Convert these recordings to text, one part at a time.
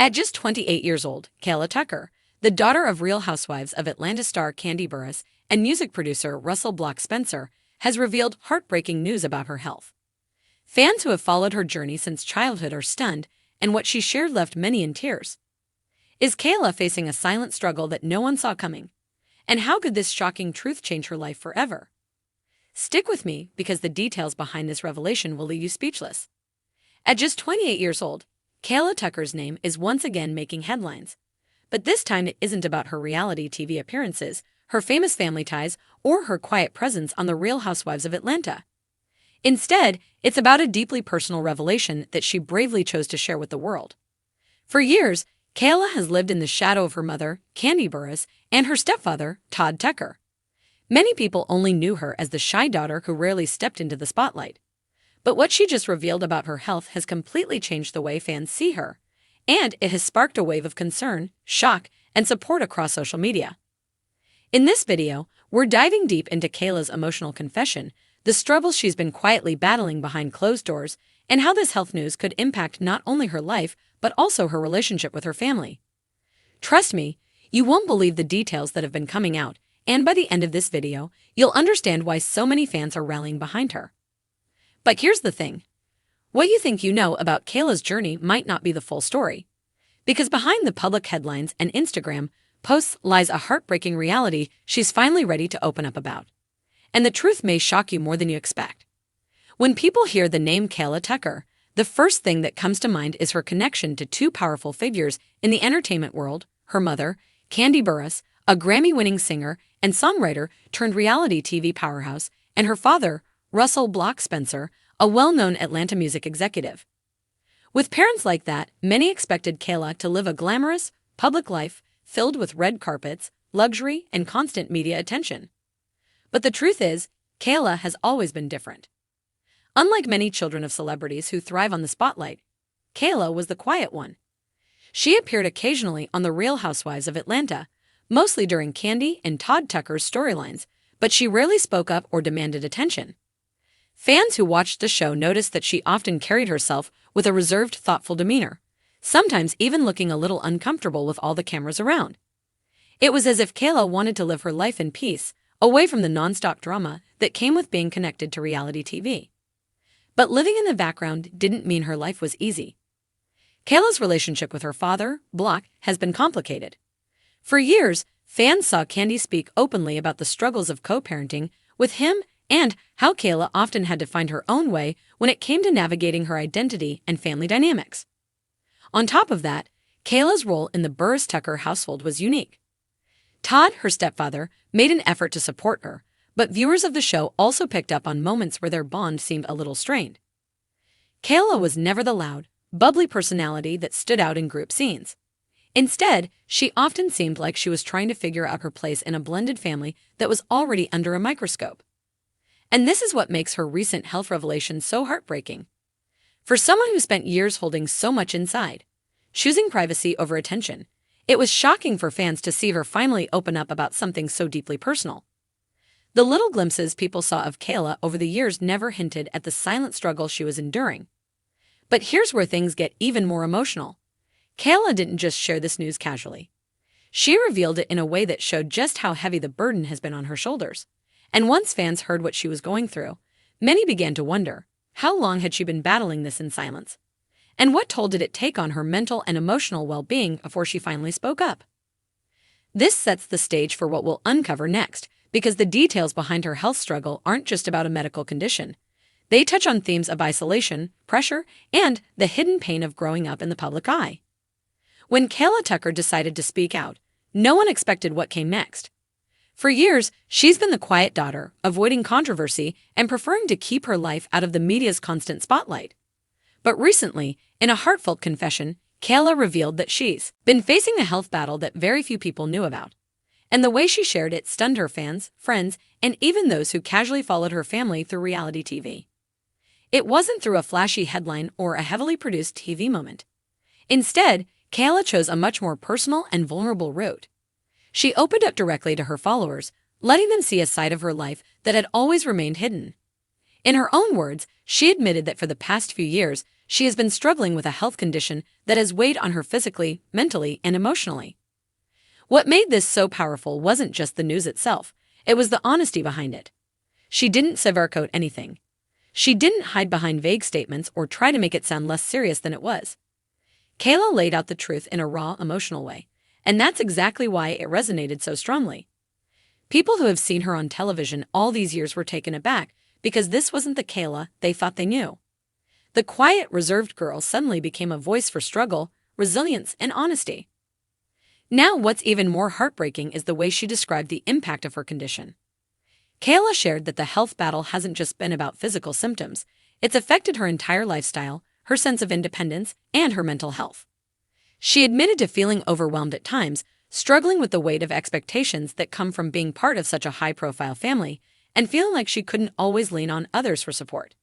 At just 28 years old, Kaela Tucker, the daughter of Real Housewives of Atlanta star Candy Burruss and music producer Russell Block Spencer, has revealed heartbreaking news about her health. Fans who have followed her journey since childhood are stunned, and what she shared left many in tears. Is Kaela facing a silent struggle that no one saw coming? And how could this shocking truth change her life forever? Stick with me, because the details behind this revelation will leave you speechless. At just 28 years old, Kaela Tucker's name is once again making headlines. But this time it isn't about her reality TV appearances, her famous family ties, or her quiet presence on The Real Housewives of Atlanta. Instead, it's about a deeply personal revelation that she bravely chose to share with the world. For years, Kaela has lived in the shadow of her mother, Candy Burruss, and her stepfather, Todd Tucker. Many people only knew her as the shy daughter who rarely stepped into the spotlight. But what she just revealed about her health has completely changed the way fans see her, and it has sparked a wave of concern, shock, and support across social media. In this video, we're diving deep into Kaela's emotional confession, the struggles she's been quietly battling behind closed doors, and how this health news could impact not only her life, but also her relationship with her family. Trust me, you won't believe the details that have been coming out, and by the end of this video, you'll understand why so many fans are rallying behind her. But here's the thing. What you think you know about Kaela's journey might not be the full story. Because behind the public headlines and Instagram posts lies a heartbreaking reality she's finally ready to open up about. And the truth may shock you more than you expect. When people hear the name Kaela Tucker, the first thing that comes to mind is her connection to two powerful figures in the entertainment world: her mother, Candy Burruss, a Grammy-winning singer and songwriter turned reality TV powerhouse, and her father, Russell Block Spencer, a well-known Atlanta music executive. With parents like that, many expected Kaela to live a glamorous, public life filled with red carpets, luxury, and constant media attention. But the truth is, Kaela has always been different. Unlike many children of celebrities who thrive on the spotlight, Kaela was the quiet one. She appeared occasionally on The Real Housewives of Atlanta, mostly during Candy and Todd Tucker's storylines, but she rarely spoke up or demanded attention. Fans who watched the show noticed that she often carried herself with a reserved, thoughtful demeanor, sometimes even looking a little uncomfortable with all the cameras around. It was as if Kaela wanted to live her life in peace, away from the nonstop drama that came with being connected to reality TV. But living in the background didn't mean her life was easy. Kaela's relationship with her father, Block, has been complicated. For years, fans saw Candy speak openly about the struggles of co-parenting with him and how Kaela often had to find her own way when it came to navigating her identity and family dynamics. On top of that, Kaela's role in the Burruss-Tucker household was unique. Todd, her stepfather, made an effort to support her, but viewers of the show also picked up on moments where their bond seemed a little strained. Kaela was never the loud, bubbly personality that stood out in group scenes. Instead, she often seemed like she was trying to figure out her place in a blended family that was already under a microscope. And this is what makes her recent health revelation so heartbreaking. For someone who spent years holding so much inside, choosing privacy over attention, it was shocking for fans to see her finally open up about something so deeply personal. The little glimpses people saw of Kaela over the years never hinted at the silent struggle she was enduring. But here's where things get even more emotional. Kaela didn't just share this news casually. She revealed it in a way that showed just how heavy the burden has been on her shoulders. And once fans heard what she was going through, many began to wonder, how long had she been battling this in silence? And what toll did it take on her mental and emotional well-being before she finally spoke up? This sets the stage for what we'll uncover next, because the details behind her health struggle aren't just about a medical condition. They touch on themes of isolation, pressure, and the hidden pain of growing up in the public eye. When Kaela Tucker decided to speak out, no one expected what came next. For years, she's been the quiet daughter, avoiding controversy and preferring to keep her life out of the media's constant spotlight. But recently, in a heartfelt confession, Kaela revealed that she's been facing a health battle that very few people knew about. And the way she shared it stunned her fans, friends, and even those who casually followed her family through reality TV. It wasn't through a flashy headline or a heavily produced TV moment. Instead, Kaela chose a much more personal and vulnerable route. She opened up directly to her followers, letting them see a side of her life that had always remained hidden. In her own words, she admitted that for the past few years, She has been struggling with a health condition that has weighed on her physically, mentally, and emotionally. What made this so powerful wasn't just the news itself, it was the honesty behind it. She didn't sugarcoat anything. She didn't hide behind vague statements or try to make it sound less serious than it was. Kaela laid out the truth in a raw, emotional way, and that's exactly why it resonated so strongly. People who have seen her on television all these years were taken aback because this wasn't the Kaela they thought they knew. The quiet, reserved girl suddenly became a voice for struggle, resilience, and honesty. Now, what's even more heartbreaking is the way she described the impact of her condition. Kaela shared that the health battle hasn't just been about physical symptoms, it's affected her entire lifestyle, her sense of independence, and her mental health. She admitted to feeling overwhelmed at times, struggling with the weight of expectations that come from being part of such a high-profile family, and feeling like she couldn't always lean on others for support.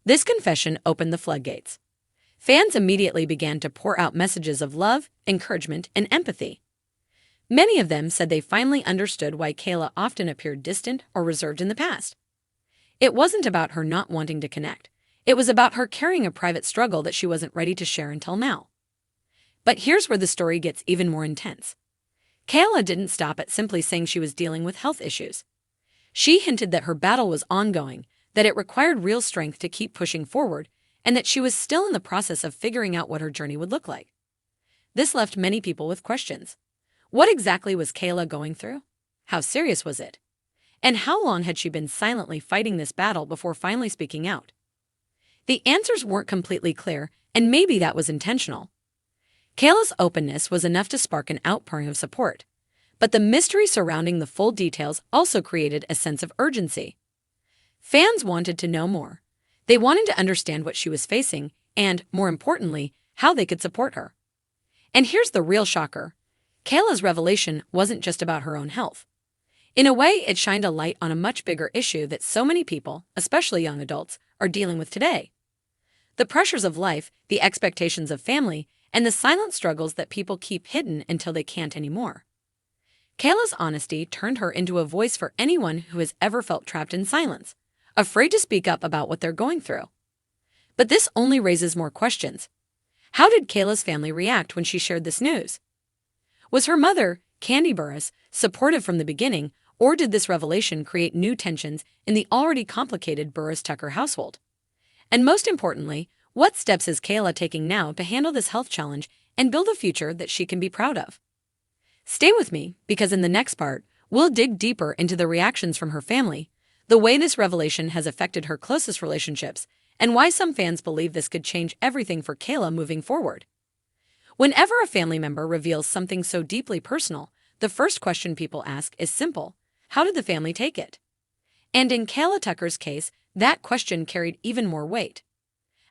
This confession opened the floodgates. Fans immediately began to pour out messages of love, encouragement, and empathy. Many of them said they finally understood why Kaela often appeared distant or reserved in the past. It wasn't about her not wanting to connect. It was about her carrying a private struggle that she wasn't ready to share until now. But here's where the story gets even more intense. Kaela didn't stop at simply saying she was dealing with health issues. She hinted that her battle was ongoing, that it required real strength to keep pushing forward, and that she was still in the process of figuring out what her journey would look like. This left many people with questions. What exactly was Kaela going through? How serious was it? And how long had she been silently fighting this battle before finally speaking out? The answers weren't completely clear, and maybe that was intentional. Kaela's openness was enough to spark an outpouring of support, but the mystery surrounding the full details also created a sense of urgency. Fans wanted to know more. They wanted to understand what she was facing and, more importantly, how they could support her. And here's the real shocker. Kaela's revelation wasn't just about her own health. In a way, it shined a light on a much bigger issue that so many people, especially young adults, are dealing with today. The pressures of life, the expectations of family, and the silent struggles that people keep hidden until they can't anymore. Kaela's honesty turned her into a voice for anyone who has ever felt trapped in silence, afraid to speak up about what they're going through. But this only raises more questions. How did Kaela's family react when she shared this news? Was her mother, Candy Burris, supportive from the beginning, or did this revelation create new tensions in the already complicated Burris-Tucker household? And most importantly, what steps is Kaela taking now to handle this health challenge and build a future that she can be proud of? Stay with me, because in the next part, we'll dig deeper into the reactions from her family, the way this revelation has affected her closest relationships, and why some fans believe this could change everything for Kaela moving forward. Whenever a family member reveals something so deeply personal, the first question people ask is simple: how did the family take it? And in Kaela Tucker's case, that question carried even more weight.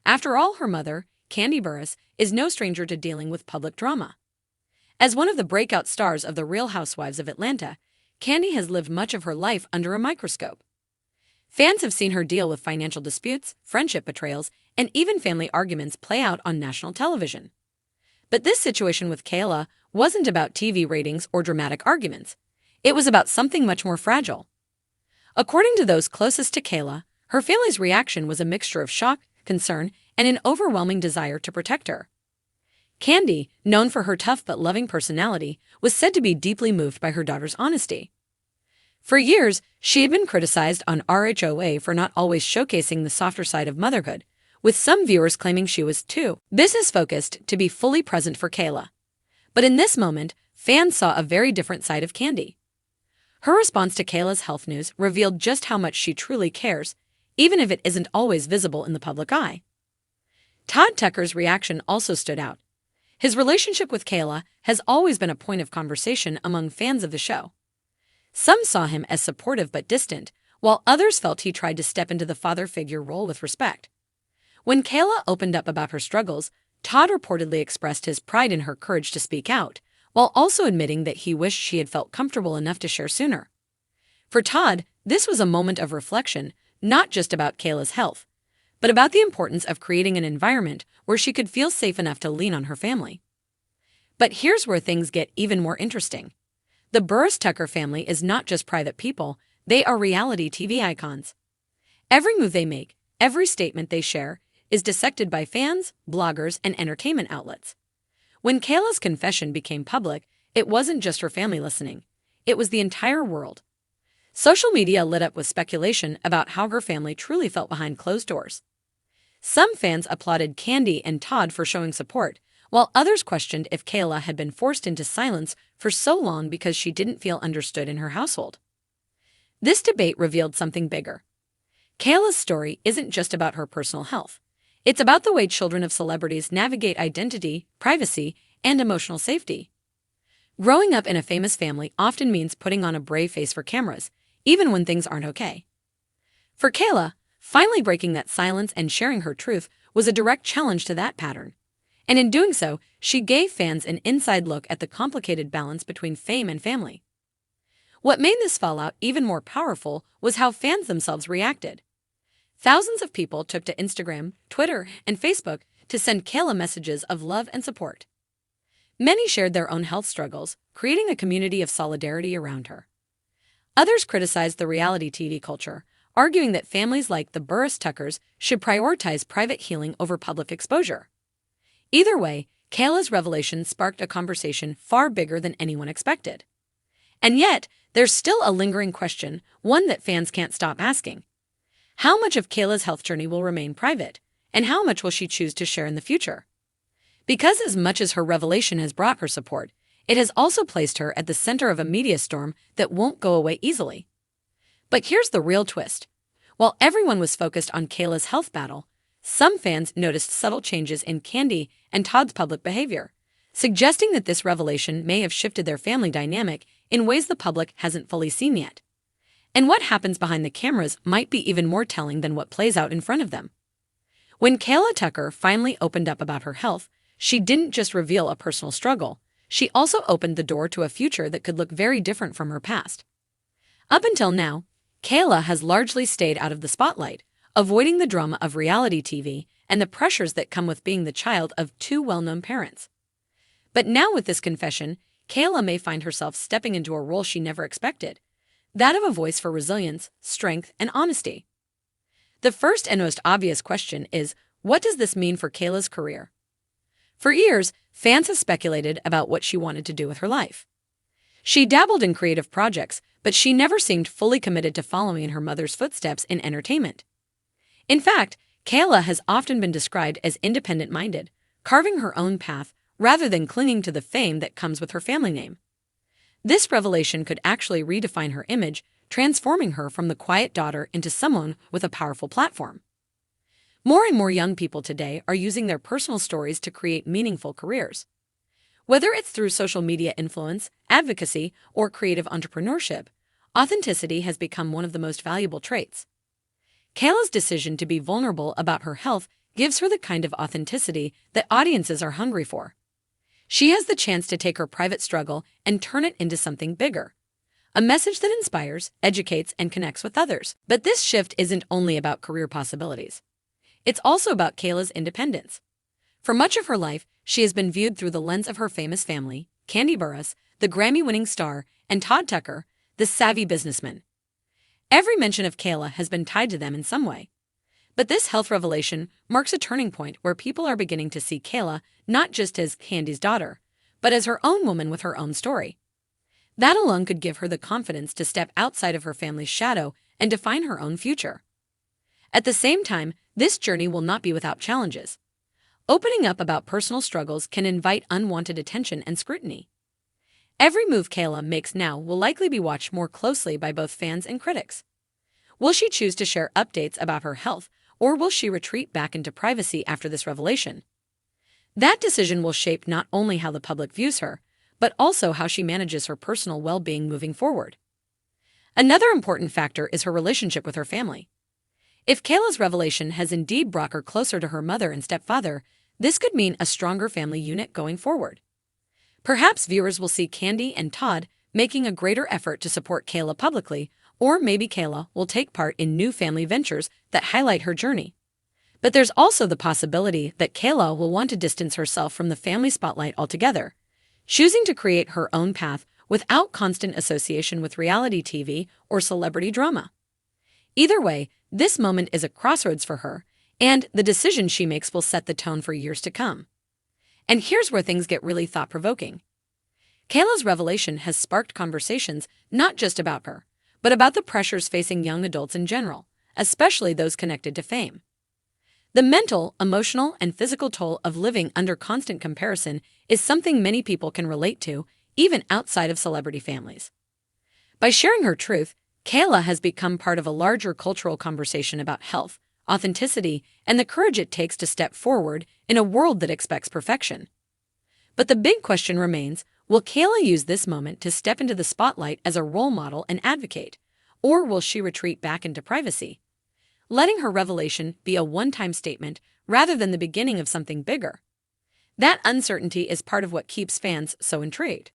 After all, her mother, Candy Burris, is no stranger to dealing with public drama. As one of the breakout stars of The Real Housewives of Atlanta, Candy has lived much of her life under a microscope. Fans have seen her deal with financial disputes, friendship betrayals, and even family arguments play out on national television. But this situation with Kaela wasn't about TV ratings or dramatic arguments. It was about something much more fragile. According to those closest to Kaela, her family's reaction was a mixture of shock, concern, and an overwhelming desire to protect her. Candy, known for her tough but loving personality, was said to be deeply moved by her daughter's honesty. For years, she had been criticized on RHOA for not always showcasing the softer side of motherhood, with some viewers claiming she was too business-focused to be fully present for Kaela. But in this moment, fans saw a very different side of Candy. Her response to Kaela's health news revealed just how much she truly cares, even if it isn't always visible in the public eye. Todd Tucker's reaction also stood out. His relationship with Kaela has always been a point of conversation among fans of the show. Some saw him as supportive but distant, while others felt he tried to step into the father figure role with respect. When Kaela opened up about her struggles, Todd reportedly expressed his pride in her courage to speak out, while also admitting that he wished she had felt comfortable enough to share sooner. For Todd, this was a moment of reflection, not just about Kaela's health, but about the importance of creating an environment where she could feel safe enough to lean on her family. But here's where things get even more interesting. The Burris-Tucker family is not just private people, they are reality TV icons. Every move they make, every statement they share, is dissected by fans, bloggers, and entertainment outlets. When Kaela's confession became public, it wasn't just her family listening. It was the entire world. Social media lit up with speculation about how her family truly felt behind closed doors. Some fans applauded Kandi and Todd for showing support, while others questioned if Kaela had been forced into silence for so long because she didn't feel understood in her household. This debate revealed something bigger. Kaela's story isn't just about her personal health. It's about the way children of celebrities navigate identity, privacy, and emotional safety. Growing up in a famous family often means putting on a brave face for cameras, even when things aren't okay. For Kaela, finally breaking that silence and sharing her truth was a direct challenge to that pattern. And in doing so, she gave fans an inside look at the complicated balance between fame and family. What made this fallout even more powerful was how fans themselves reacted. Thousands of people took to Instagram, Twitter, and Facebook to send Kaela messages of love and support. Many shared their own health struggles, creating a community of solidarity around her. Others criticized the reality TV culture, arguing that families like the Burris-Tuckers should prioritize private healing over public exposure. Either way, Kaela's revelation sparked a conversation far bigger than anyone expected. And yet, there's still a lingering question, one that fans can't stop asking. How much of Kaela's health journey will remain private, and how much will she choose to share in the future? Because as much as her revelation has brought her support, it has also placed her at the center of a media storm that won't go away easily. But here's the real twist. While everyone was focused on Kaela's health battle, some fans noticed subtle changes in Kandi and Todd's public behavior, suggesting that this revelation may have shifted their family dynamic in ways the public hasn't fully seen yet. And what happens behind the cameras might be even more telling than what plays out in front of them. When Kaela Tucker finally opened up about her health, she didn't just reveal a personal struggle, she also opened the door to a future that could look very different from her past. Up until now, Kaela has largely stayed out of the spotlight, avoiding the drama of reality TV and the pressures that come with being the child of two well-known parents. But now with this confession, Kaela may find herself stepping into a role she never expected, that of a voice for resilience, strength, and honesty. The first and most obvious question is, what does this mean for Kaela's career? For years, fans have speculated about what she wanted to do with her life. She dabbled in creative projects, but she never seemed fully committed to following in her mother's footsteps in entertainment. In fact, Kaela has often been described as independent-minded, carving her own path rather than clinging to the fame that comes with her family name. This revelation could actually redefine her image, transforming her from the quiet daughter into someone with a powerful platform. More and more young people today are using their personal stories to create meaningful careers. Whether it's through social media influence, advocacy, or creative entrepreneurship, authenticity has become one of the most valuable traits. Kaela's decision to be vulnerable about her health gives her the kind of authenticity that audiences are hungry for. She has the chance to take her private struggle and turn it into something bigger. A message that inspires, educates, and connects with others. But this shift isn't only about career possibilities. It's also about Kaela's independence. For much of her life, she has been viewed through the lens of her famous family, Kandi Burruss, the Grammy-winning star, and Todd Tucker, the savvy businessman. Every mention of Kaela has been tied to them in some way. But this health revelation marks a turning point where people are beginning to see Kaela not just as Kandi's daughter, but as her own woman with her own story. That alone could give her the confidence to step outside of her family's shadow and define her own future. At the same time, this journey will not be without challenges. Opening up about personal struggles can invite unwanted attention and scrutiny. Every move Kaela makes now will likely be watched more closely by both fans and critics. Will she choose to share updates about her health, or will she retreat back into privacy after this revelation? That decision will shape not only how the public views her, but also how she manages her personal well-being moving forward. Another important factor is her relationship with her family. If Kaela's revelation has indeed brought her closer to her mother and stepfather, this could mean a stronger family unit going forward. Perhaps viewers will see Kandi and Todd making a greater effort to support Kaela publicly, or maybe Kaela will take part in new family ventures that highlight her journey. But there's also the possibility that Kaela will want to distance herself from the family spotlight altogether, choosing to create her own path without constant association with reality TV or celebrity drama. Either way, this moment is a crossroads for her, And the decisions she makes will set the tone for years to come. And here's where things get really thought-provoking. Kaela's revelation has sparked conversations not just about her, but about the pressures facing young adults in general, especially those connected to fame. The mental, emotional, and physical toll of living under constant comparison is something many people can relate to, even outside of celebrity families. By sharing her truth, Kaela has become part of a larger cultural conversation about health, authenticity, and the courage it takes to step forward in a world that expects perfection. But the big question remains, will Kaela use this moment to step into the spotlight as a role model and advocate, or will she retreat back into privacy, letting her revelation be a one-time statement rather than the beginning of something bigger? That uncertainty is part of what keeps fans so intrigued.